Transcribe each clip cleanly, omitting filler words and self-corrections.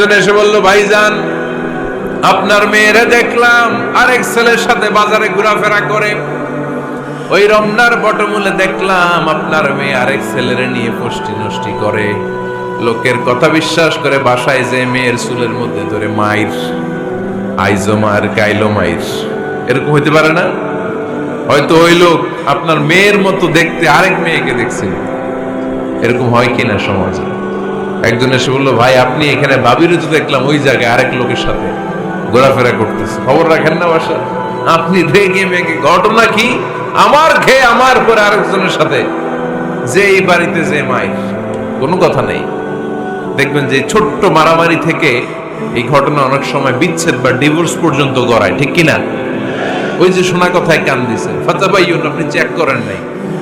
একজন এসে বলল, ভাইজান আপনার মেয়েরা দেখলাম আরেক ছেলের সাথে বাজারে ঘোরাফেরা করে, ওই রমনার বটমূলে দেখলাম আপনার মেয়ে আরেক ছেলেরে নিয়ে ফষ্টি নষ্টি করে, লোকের কথা বিশ্বাস করে বাসায় যে মেয়ের চুলের মধ্যে ধরে মাইর, আইজো মার কাইলো মাইর। এরকম হইতে পারে না? হয়তো ওই লোক আপনার মেয়ের মতো দেখতে আরেক মেয়েকে দেখছিল। এরকম হয় কিনা সমাজে? একজন এসে বললো, ভাই আপনি এখানে ভাবিরও তো দেখলাম ওই জায়গায় আরেক লোকের সাথে ঘোরাফেরা করতেছে, খবর রাখেন না বাসা? আপনি রেগে মেগে, ঘটনা কি? আমার খেয়ে আমার পরে আরেকজনের সাথে, যে এই বাড়িতে যে মাইর, কোনো কথা নেই। দেখবেন যে ছোট্ট মারামারি থেকে এই ঘটনা অনেক সময় বিচ্ছেদ বা ডিভোর্স পর্যন্ত গড়ায়, ঠিক কিনা? ওই যে শোনা কথায় কান দিছে, ফাতাবাইয়ুন, আপনি চেক করেন নাই।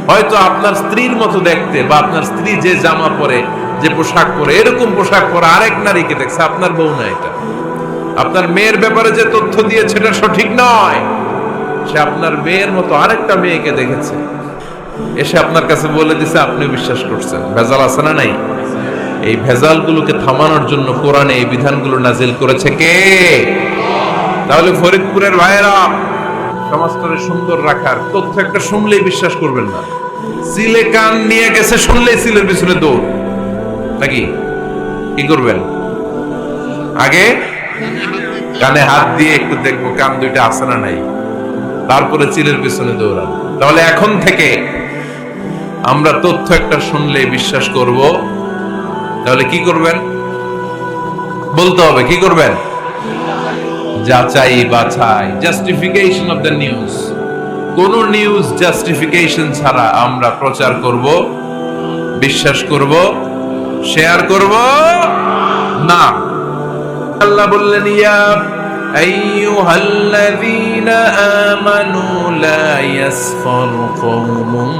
হয়তো আপনার স্ত্রীর মতো দেখতে বা আপনার স্ত্রী যে জামা পরে, যে পোশাক পরে, এরকম পোশাক পরে আরেক নারীকে দেখছে, আপনার বউ না এটা। আপনার মেয়ের ব্যাপারে যে তথ্য দিয়েছে এটা সঠিক নয়, সে আপনার মেয়ের মতো আরেকটা মেয়েকে দেখেছে, এসে আপনার কাছে বলে দিছে, আপনি বিশ্বাস করছেন। ভেজাল আছে না নাই? এই ভেজালগুলোকে থামানোর জন্য কোরআনে এই বিধানগুলো নাজিল করেছে কে? তাহলে ফরিদপুরের ভাইয়েরা, সমাজটাকে সুন্দর রাখার তথ্য একটা শুনলেই বিশ্বাস করবেন না। সিলে কান নিয়ে গেছে শুনলেই সিলের পিছনে দৌড়, নাকি? কি করবেন? আগে কানে হাত দিয়ে একটু দেখবো কান দুইটা আছে না নাই, তারপরে চিলের পিছনে দৌড়ান। তাহলে এখন থেকে আমরা তথ্য একটা শুনলে বিশ্বাস করব। তাহলে কি করবেন? বলতে হবে কি করবেন? যাচাই বাছাই, জাস্টিফিকেশন অফ দ্য নিউজ। কোন নিউজ জাস্টিফিকেশন ছাড়া আমরা প্রচার করব, বিশ্বাস করব, শেয়ার করব না। আল্লাহ বললেন, ইয়া আইয়ুহাল্লাযীনা আমানু লা ইয়াসফার কওমুম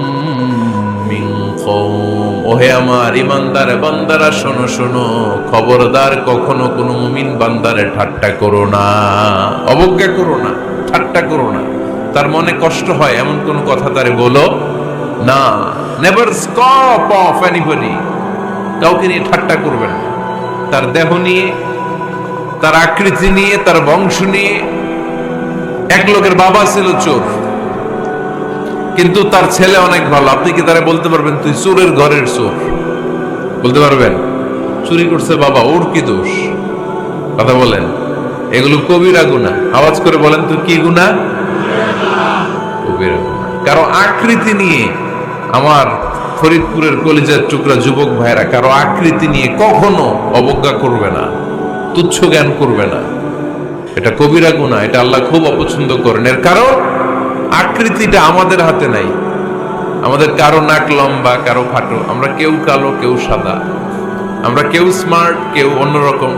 মিন কওম। ওহে আমার ঈমানদার বান্দারা, শোনো শোনো, খবরদার কখনো কোনো মুমিন বান্দারে ঠাট্টা করো না, অবজ্ঞা করো না, ঠাট্টা করো না। তার মনে কষ্ট হয় এমন কোন কথা তারে বলো না। Never scoff of anybody. কাউকে নিয়ে ঠাট্টা করবেন না, তার দেহ নিয়ে, তার আকৃতি নিয়ে, তার বংশ নিয়ে। এক লোকের বাবা ছিল চোর, কিন্তু তার ছেলে অনেক ভালো। আপনি কি তারা বলতে পারবেন তুই চোরের ঘরের চোর? বলতে পারবেন? চুরি করছে বাবা, ওর কি দোষ? কথা বলেন। এগুলো কবিরা গুনাহ। আওয়াজ করে বলেন তো কি গুনাহ? কবিরা গুনাহ। কারো আকৃতি নিয়ে, আমার ফরিদপুরের কলিজার টুকরা যুবক ভাইরা, কারো আকৃতি নিয়ে কখনো অবজ্ঞা করবে না, তুচ্ছ জ্ঞান করবে না। এটা কবিরা গুনাহ, এটা আল্লাহ খুব অপছন্দ করেন। এর কারণ আকৃতিটা আমাদের হাতে নাই। আমাদের কারো নাক লম্বা, কারো খাটো, আমরা কেউ কালো, কেউ সাদা, আমরা কেউ স্মার্ট, কেউ অন্যরকম।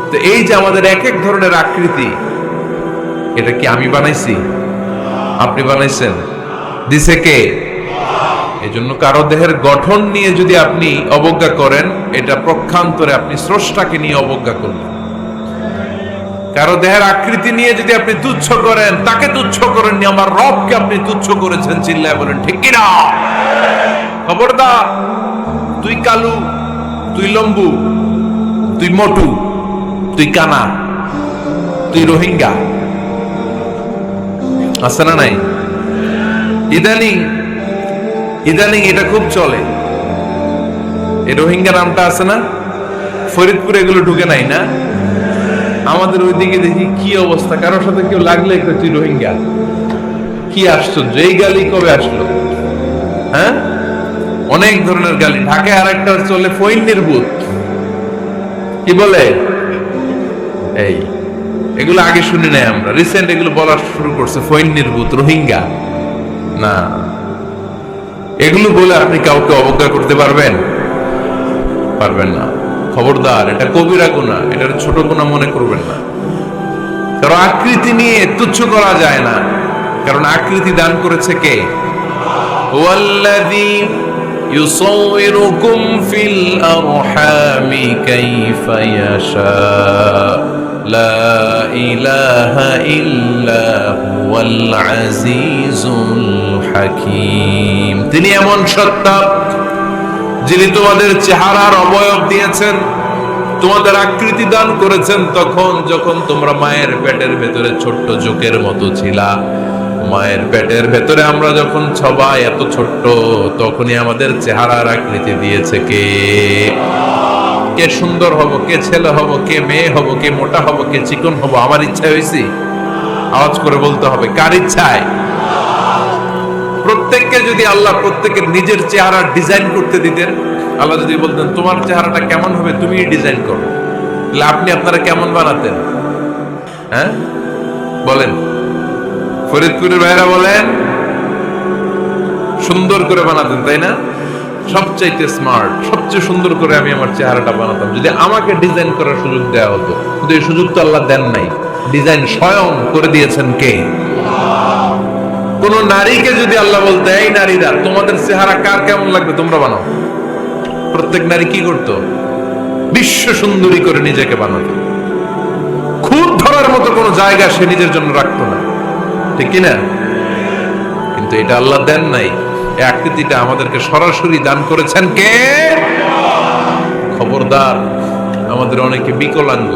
তো এই যে আমাদের এক এক ধরনের আকৃতি, এটা কি আমি বানাইছি? আপনি বানাইছেন? দিছে কে? এই জন্য কারো দেহের গঠন নিয়ে যদি আপনি অবজ্ঞা করেন, এটা প্রক্ষান্তরে আপনি স্রষ্টাকে নিয়ে অবজ্ঞা করলেন। কারো দেহের আকৃতি নিয়ে যদি আপনি তুচ্ছ করেন, তাকে তুচ্ছ করেননি, আমার রবকে আপনি তুচ্ছ করেছেন। চিল্লায় বলেন ঠিক কিনা? খবরদার, তুই কালু, তুই লম্বু, তুই মোটু, তুই কানা, তুই রোহিঙ্গা, আছে না নাই? ইদানিং এটা খুব চলে। এই রোহিঙ্গা নামটা আছে না? ফরিদপুরে এগুলো ঢুকে নাই না? আমাদের ওইদিকে দেখি কি অবস্থা, কারোর সাথে কেউ লাগলে তুই রোহিঙ্গা। কি আশ্চর্য, এই গালি কবে আসলো? হ্যাঁ, অনেক ধরনের গালি। ঢাকায় আর একটা চলে ফইন্নির ভূত, কি বলে? এই এগুলো আগে শুনি নাই আমরা, রিসেন্ট এগুলো বলা শুরু করছে। ফইন্নির ভূত, রোহিঙ্গা না, এগুলো বলে আপনি কাউকে অবজ্ঞা করতে পারবেন? পারবেন না। খবরদার, এটা কবিরা গুনাহ, এটা ছোট গুনাহ মনে করবেন না। কারণ আকৃতি নিয়ে তুচ্ছ করা যায় না, কারণ আকৃতি দান করেছে কে? ওয়াল্লাযী ইউসাউইরুকুম ফিল আরহামি কাইফা ইয়াশা লা ইলাহা ইল্লা হুয়াল আজিজুল হাকীম। তিনি এমন সত্তা যিনি তোমাদের চেহারার অবয়ব দিয়েছেন, তোমাদের আকৃতি দান করেছেন তখন যখন তোমরা মায়ের পেটের ভেতরে ছোট্ট জোকের মতো ছিলা। মায়ের পেটের ভেতরে আমরা যখন সবাই এত ছোট্ট, তখনই আমাদের চেহারার আকৃতি দিয়েছে কে? কে সুন্দর হব, কে ছেলে হব, কে মেয়ে হব, কে মোটা হব, কে চিকন হব, আমার ইচ্ছা হয়েছে? আওয়াজ করে বলতে হবে, কার ইচ্ছায়? প্রত্যেককে যদি আল্লাহ প্রত্যেকের নিজের চেহারা ডিজাইন করতে দিতেন, আল্লাহ যদি বলতেন তোমার চেহারাটা কেমন হবে তুমি ডিজাইন করো, তাহলে আপনি আপনারা কেমন বানাতেন? হ্যাঁ বলেন, ফরিদপুরের ভাইরা বলেন, সুন্দর করে বানাতেন তাই না? সবচাইতে স্মার্ট, সবচেয়ে সুন্দর করে আমি আমার চেহারাটা বানাতাম যদি আমাকে ডিজাইন করার সুযোগ দেওয়া হতো। কিন্তু এই সুযোগ তো আল্লাহ দেন নাই। ডিজাইন স্বয়ং করে দিয়েছেন কে? কোন নারীকে যদি আল্লাহ বলতে এই নারীরা তোমাদের চেহারা কার কেমন লাগবে তোমরা বানাও, প্রত্যেক নারী কি করতো? বিশ্ব সুন্দরী করে নিজেকে বানাতো। খুব ধরার মতো কোনো জায়গা সে নিজের জন্য রাখতো না, ঠিক কিনা? কিন্তু এটা আল্লাহ দেন নাই। এই আকৃতিটা আমাদেরকে সরাসরি দান করেছেন কে? খবরদার, আমাদের অনেকে বিকলাঙ্গ,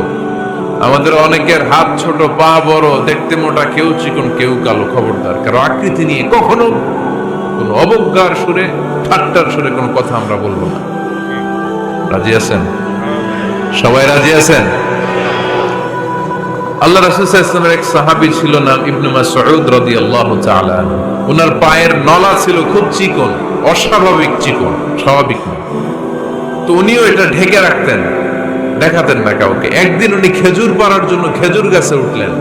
আমাদের অনেকের হাত ছোট, পা বড়, দেখতে মোটা, কেউ চিকন কেউ কালো। খবরদার, কারো আকৃতি নিয়ে কখনো কোনো অবজ্ঞার সুরে, ঠাট্টার সুরে কোনো কথা আমরা বলবো না। রাজি আছেন? সবাই রাজি আছেন? আল্লাহ রাসূল সাল্লাল্লাহু আলাইহি ওয়াসাল্লামের এক সাহাবী ছিল নাম ইবনে মাসউদ রাদিয়াল্লাহু তাআলা আনহু। ওনার পায়ের নলা ছিল খুব চিকন, অস্বাভাবিক চিকন, স্বাভাবিক না। তো উনিও এটা ঢেকে রাখতেন, দেখাতেন না কাউকে। একদিন উনি খেজুর পাড়ার জন্য খেজুর গাছে উঠলেন।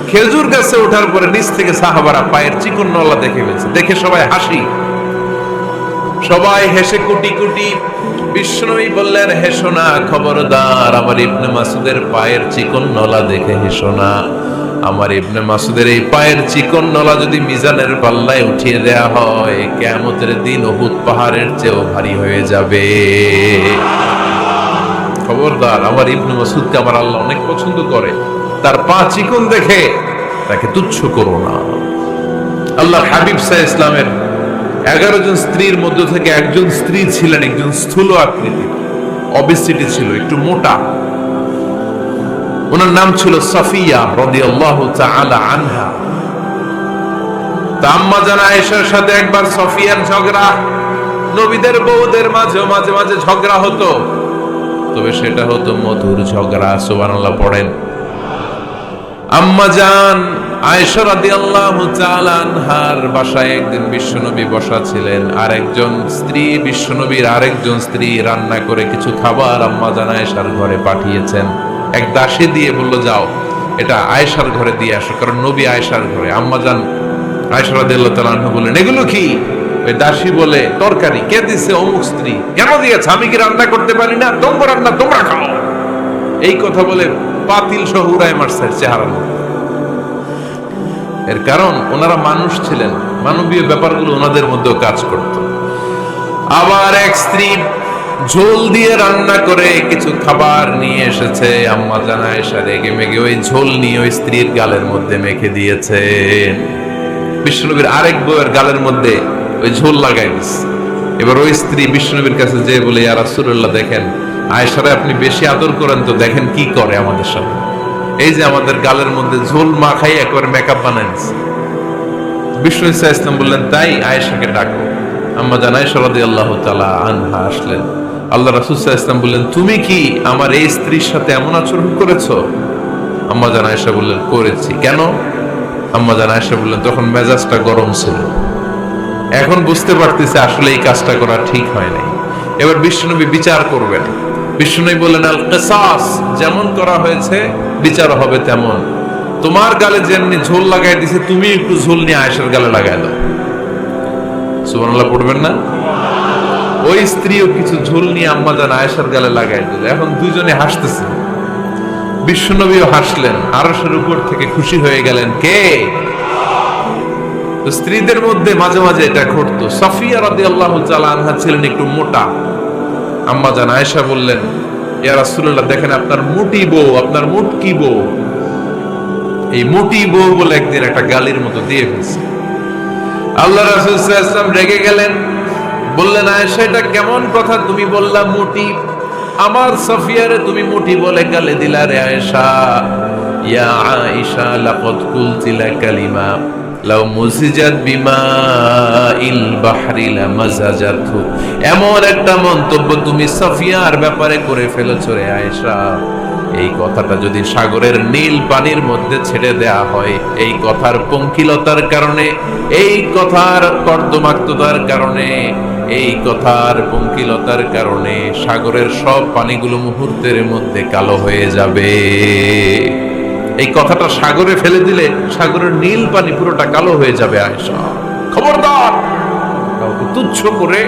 খেজুর গাছে ওঠার পরে নিচ থেকে সাহাবারা পায়ের চিকন নলা দেখে ফেলছে। দেখে সবাই হাসি, সবাই হেসে কুটি কুটি। বিশ্বনবী বললেন, হেসো না, খবরদার, আমার ইবনে মাসুদের পায়ের চিকন নলা দেখে হেসো না। আমার ইবনে মাসুদের এই পায়ের চিকন নলা যদি মিজানের পাল্লায় উঠিয়ে দেয়া হয়, কিয়ামতের দিন উহুদ পাহাড়ের চেয়েও ভারী হয়ে যাবে। খবরদার, আমার ইবনে মাসুদকে আমার আল্লাহ অনেক পছন্দ করে, তার পা চিকন দেখে তাকে তুচ্ছ করো না। আল্লাহ হাবিব সাল্লাল্লাহু আলাইহি ইসলামের 11 জন স্ত্রীর মধ্য থেকে একজন স্ত্রী ছিলেন একজন স্থূল আকৃতির, অবেসিটি ছিল, একটু মোটা। ওনার নাম ছিল সাফিয়া রাদিয়াল্লাহু তাআলা আনহা। আম্মা জান আয়েশার সাথে একবার সাফিয়ার ঝগড়া। নবীদের বউদের মাঝে মাঝে মাঝে ঝগড়া হতো, তবে সেটা হতো মধুর ঝগড়া। সুবহানাল্লাহ পড়েন। আম্মা জান আয়েশা রাদিয়াল্লাহু তাআলা আনহার বাসায় একদিন বিশ্বনবী বসা ছিলেন, আর একজন স্ত্রী, বিশ্বনবীর আরেকজন স্ত্রী রান্না করে কিছু খাবার আম্মা জান আয়েশার ঘরে পাঠিয়েছেন। এক দাসী দিয়ে বলল, যাও এটা আয়েশার ঘরে দিয়ে আসো, কারণ নবী আয়েশার ঘরে। আম্মা জান আয়েশা রাদিয়াল্লাহু তাআলা আনহা বললেন, এগুলো কি? ওই দাসী বলে, তরকারি। কে দিছে? অমুক স্ত্রী। কেন দিয়েছে? আমি কি রান্না করতে পারি না? তোমরা রান্না তোমরা খাও। এই কথা বলে পাতিল সহ উড়ায় মারছে চেহারার মধ্যে। এর কারণ ওনারা মানুষ ছিলেন, মানবীয় ব্যাপারগুলো ওনাদের মধ্যেও কাজ করত। আবার এক স্ত্রী ঝোল দিয়ে রান্না করে কিছু খাবার নিয়ে এসেছে। আম্মা জান আয়েশা রেগে মেগে ওই ঝোল নিয়ে ওই স্ত্রীর গালের মধ্যে মেখে দিয়েছে। বিশ্বনবীর আরেক বউয়ের গালের মধ্যে ওই ঝোল লাগাই দিচ্ছে। এবার ওই স্ত্রী বিশ্বনবীর কাছে যেয়ে বলে, ইয়া রাসূলুল্লাহ, দেখেন আয়েশারে আপনি বেশি আদর করেন তো, দেখেন কি করে আমাদের সাথে। এই যে আমাদের গালের মধ্যে ঝোল মাখাই একবারে মেকআপ বানাই দিচ্ছে। বিষ্ণু ইসা ইসলাম বললেন, তাই আয়েশাকে ডাকো। আম্মা জান আয়েশা রাদিয়াল্লাহু তাআলা আনহা আসলেন। আল্লাহ রাসূল সাল্লাল্লাহু আলাইহি ওয়াসাল্লাম বললেন, তুমি কি আমার এই স্ত্রীর সাথে এমন আচরণ করেছো? আম্মা জান আয়েশা বললেন, করেছি। কেন? আম্মা জান আয়েশা বললেন, তখন মেজাজটা গরম ছিল, এখন বুঝতে পারতেছে আসলে এই কাজটা করা ঠিক হয় নাই। এবার বিশ্বনবী বিচার করবেন। বিশ্বনবী বললেন, আল কিসাস, যেমন করা হয়েছে বিচার হবে তেমন। তোমার গালে যেমনি ঝোল লাগাই দিছে, তুমি একটু ঝোল নিয়ে আয়েশার গালে লাগাই দাও। সুবহানাল্লাহ পড়বেন না? ওই স্ত্রীও কিছু ঝোল নিয়ে আম্মা জান আয়েশার গালে লাগাই দিল। এখন দুইজনে হাসতেছে, বিশ্বনবীও হাসলেন, আরশের উপর থেকে খুশি হয়ে গেলেন। কে? তো স্ত্রীদের মধ্যে মাঝে মাঝে এটা ঘটতো। সাফিয়া রাদিয়াল্লাহু তাআলা আনহা ছিলেন একটু মোটা। আম্মা জান আয়েশা বললেন, ইয়া রাসূলুল্লাহ, দেখেন আপনার মোটি বউ, আপনার মোটকি বউ, এই মোটি বউ বলে একদিন একটা গালির মতো দিয়ে ফেলছে। আল্লাহ রাসূল সাল্লাল্লাহু আলাইহি ওয়াসাল্লাম রেগে গেলেন, বললেন, আয়েশা এটা কেমন কথা তুমি বললা মোটি? আমার সাফিয়ারে তুমি মুঠি বলে গালে দিলা রে আয়েশা। ইয়া আয়েশা লাকাদ কুলতিলা কালিমা লাউ মুজিজাত বিমাইল বাহরি লামাজাজাতহু। এমন একটা মন্তব্য তুমি সাফিয়ার ব্যাপারে করে ফেলেছো রে আয়েশা, এই কথাটা যদি সাগরের নীল পানির মধ্যে ছেড়ে দেয়া হয়, এই কথার পঙ্কিলতার কারণে, এই কথার কর্দমাক্ততার কারণে, এই কথার পঙ্কিলতার কারণে সাগরের সব পানিগুলো মুহূর্তের মধ্যে কালো হয়ে যাবে। এই কথাটা সাগরে ফেলে দিলে সাগরের নীল পানি পুরোটা কালো হয়ে যাবে। আয়েশা খবরদার, কাউকে তুচ্ছ করে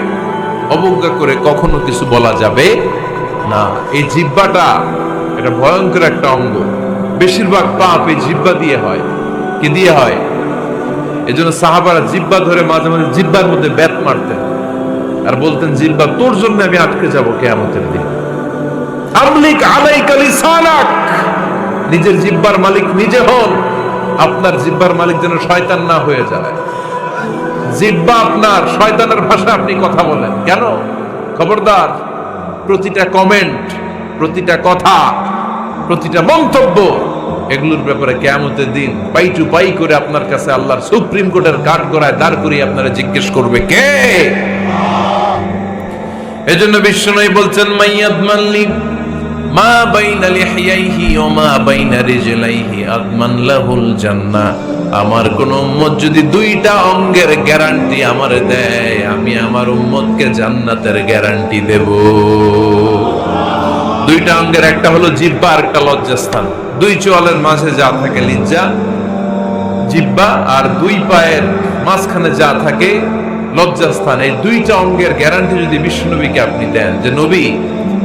অবজ্ঞা করে কখনো কিছু বলা যাবে না। এই জিহ্বাটা এটা ভয়ঙ্কর একটা অঙ্গ। বেশিরভাগ পাপ এই জিহ্বা দিয়ে হয়। কি দিয়ে হয়? এজন্য সাহাবারা জিহ্বা ধরে মাঝে মাঝে জিহ্বার মধ্যে ব্যাট মারতেন আর বলতেন, জিহ্বা তোর জন্য আমি আটকে যাব কিয়ামতের দিন। আমলিক আলাইকা লিসানাক, নিজের জিহ্বার মালিক নিজে হন। আপনার জিহ্বার মালিক যেন শয়তান না হয়ে যায়। জিহ্বা আপনার, শয়তানের ভাষা আপনি কথা বলেন কেন? খবরদার, প্রতিটা কমেন্ট, প্রতিটা কথা, প্রতিটা মন্তব্য, এগুলোর ব্যাপারে কিয়ামতের দিন পাই টু পাই করে আপনার কাছে আল্লাহর সুপ্রিম কোর্টের কাঠগড়ায় দাঁড় করিয়ে আপনারা জিজ্ঞেস করবে কে? এজন্য বিশ্বনবী বলছেন, মাইয়াদমান লি মা বাইনা লিহিয়াইহি ওয়া মা বাইনা রিজলাইহি আদমান লাহুল জান্নাহ। আমার কোন উম্মত যদি দুইটা অঙ্গের গ্যারান্টি আমারে দেয়, আমি আমার উম্মতকে জান্নাতের গ্যারান্টি দেব। দুইটা অঙ্গের, একটা হলো জিহ্বা আর একটা লজ্জাস্থান। দুই চোয়ালের মাঝে যা থাকে লিজ্জা, জিহ্বা, আর দুই পায়ের মাঝখানে যা থাকে লজ্জাস্থান। এই দুইটা অঙ্গের গ্যারান্টি যদি বিশ্বনবীকে আপনি দেন যে নবী,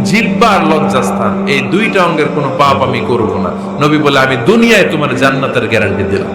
জিহ্বা আর লজ্জাস্থান এই দুইটা অঙ্গের কোনো পাপ আমি করব না, নবী বলে আমি দুনিয়ায় তোমার জান্নাতের গ্যারান্টি দিলাম।